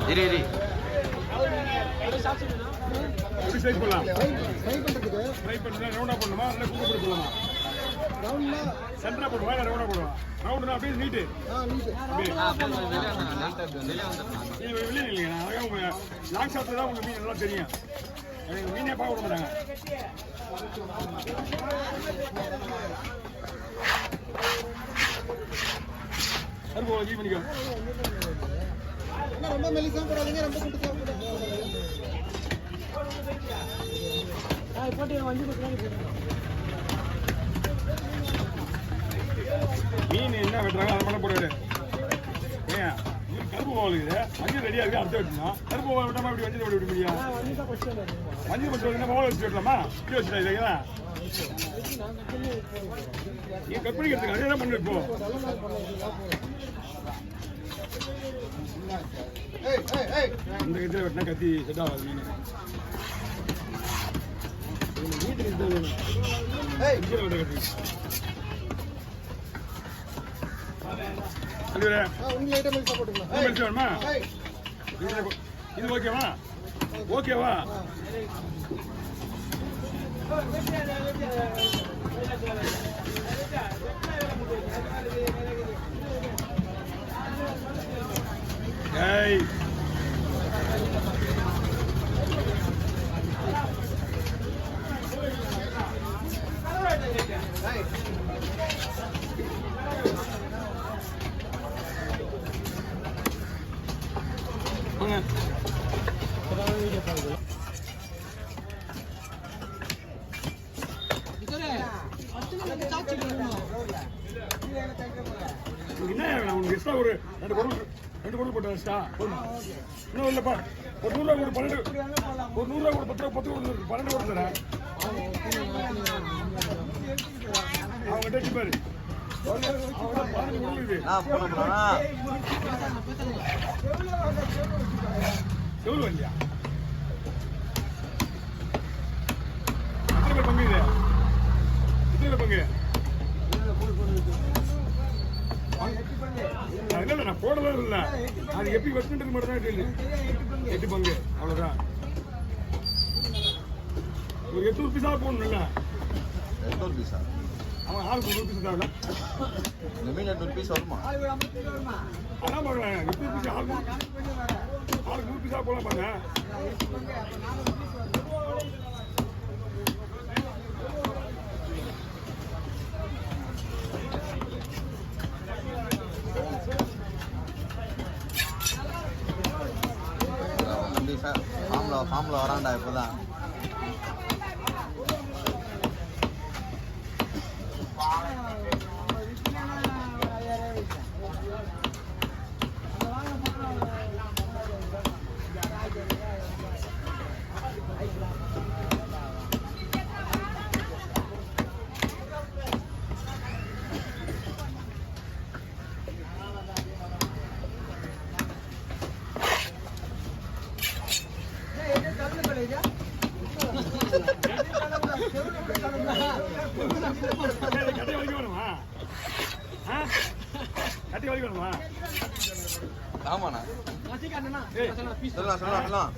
இரு இரு எப்படி சைஸ் பண்ணலாம் ஃப்ரை பண்ணுறதுக்கு ரவுண்டாக பண்ணணுமா இல்லை குக்கு போட்டு போடலாமா சென்டராக போடுவா இல்லை ரவுண்டாக போடுவா ரவுண்டுனா அப்படியே நீட்டு வெளியே இல்லைங்க அழகாக உங்கள் லாங் ஷாட்டில் தான் உங்கள் மீன் நல்லா தெரியும் எனக்கு மீனே பார்க்க விட மாட்டாங்க கருப்பு கீ பண்ணிக்கோ ரொம்ப மெலிசா போடாதீங்க ரொம்ப குட்டி மீன் என்ன வெட்டுறாங்க அதை மட்டும் போடுவாரு ஏன் கருப்பு போவல் இருக்குது மஞ்சள் ரெடியாக இருக்குது அடுத்த வெட்டணும் கருப்பு போவல் விட்டாமல் இப்படி வஞ்சல் விட முடியும் மஞ்சள் பட்டு வந்து போவல் வச்சு வெட்டலாமா இப்படி வச்சுட்டா இல்லைங்களா நீங்க கட் பண்ணிக்கிறதுக்கு அதே தான் பண்ணு இப்போ இந்த கத்தியில் வெட்டினா கத்தி செட் ஆகாது மீன் வேணுமா இது ஓகேவா ஓகேவா ஏய் என்ன உனக்கு எக்ஸ்ட்ரா ஒரு ரெண்டு பொருள் போட்டு எக்ஸ்ட்ரா இன்னும் இல்லைப்பா ஒரு 100 ரூபா ஒரு 12 ஒரு 100 ரூபா ஒரு 10 ரூபா 12 ரூபா தரேன் அவங்க டேச்சு பாரு எவ்வளோ இல்லையா எத்தனை பங்கு இது எத்தனை பங்கு இல்லை நான் போடலாம் இல்லை அது எப்படி வச்சுட்டு மட்டும் தான் கேள்வி 8 பங்கு அவ்வளோதான் ஒரு 800 பீஸா போடணும் இல்லை 800 பீஸா அவன் ஆளுக்கு 100 பீஸ் தான் இந்த மீன் 800 பீஸ் வருமா அதான் பார்க்கலாம் 800 பீஸ் ஆளுக்கு 100 பீஸா போடலாம் பாருங்க ஃபார்மில் வரான்டா இப்போதான் கட்டி வலிக்க வேணுமா கட்டி வலிக்க வேணுமா ஆமாண்ணா சொல்லலாம் சொல்லலாம் சொல்லலாம்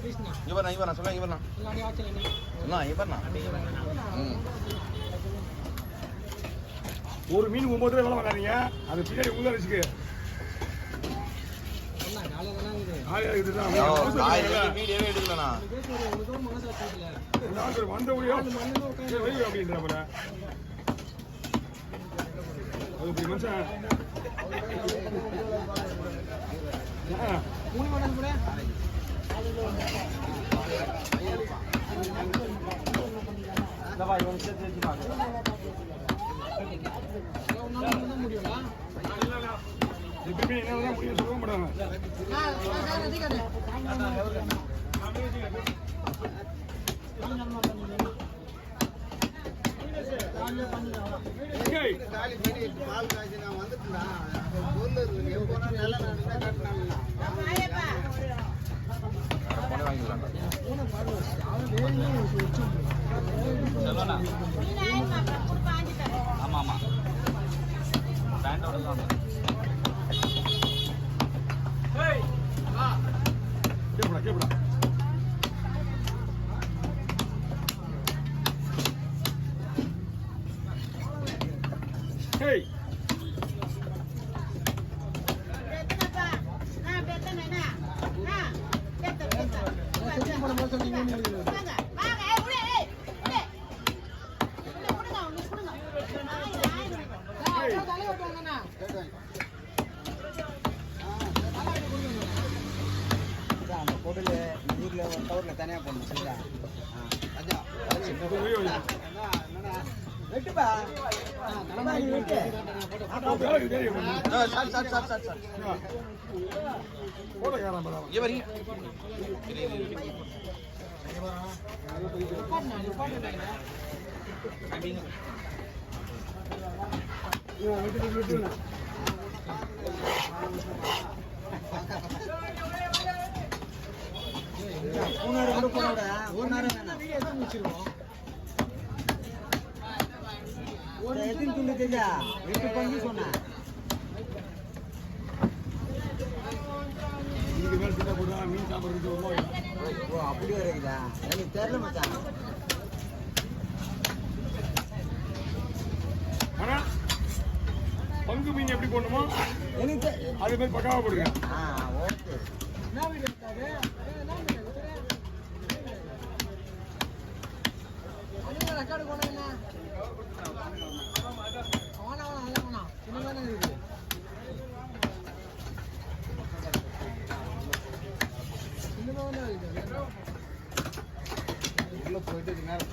இவர்ண்ணா சொல்லலாம் இவர்ண்ணா சொல்லலாம் இவர்ண்ணா ஒரு மீன் 9 ரூபாய் வேலை வாங்காதீங்க அது பின்னாடி உள்ள வச்சுக்கு வந்த அப்படின்ற மனுஷன் எப்பவுமே என்னதான் முடியும் சொல்ல மாட்டாங்க ஆமா ஆமா கேப்படா. ஹேய் அந்த பொருள் வீட்டில் ஒரு டவரில் தனியாக போடணும் சரிங்களா? வெட்டுப்பா வெட்டு இவர் பூனாரு போனோட பூனாரு வேணாம். எத்தனை துண்டு தெரியா? 8 பங்கு சொன்னேன். இதுக்கு மேல சின்ன போடுறா மீன் சாப்பிடுறது ஓ அப்படி வருதா? எனக்கு தெரியல மச்சான். ஆனா பங்கு மீன் எப்படி போடணுமோ எனக்கு அதே மாதிரி பக்காவா போடுங்க. ஓகே. என்ன வீடு இருக்காது? ரெக்கார்டு கொண்டு என்ன உள்ள போயிட்டு நேரம்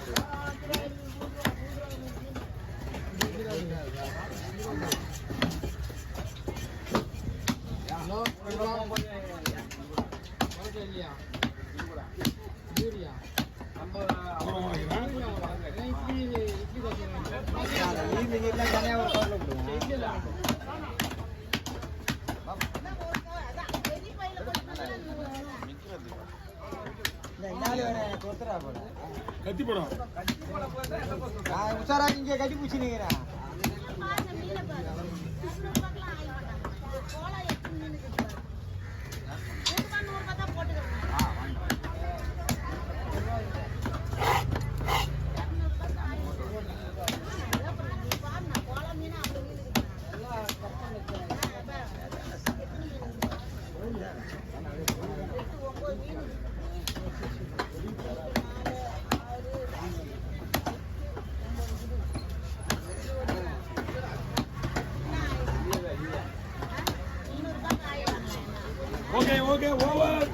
இல்லையா கத்தி போடும் உஷாரா இங்க கட்டி பூச்சினீங்கிறேன். Okay okay over.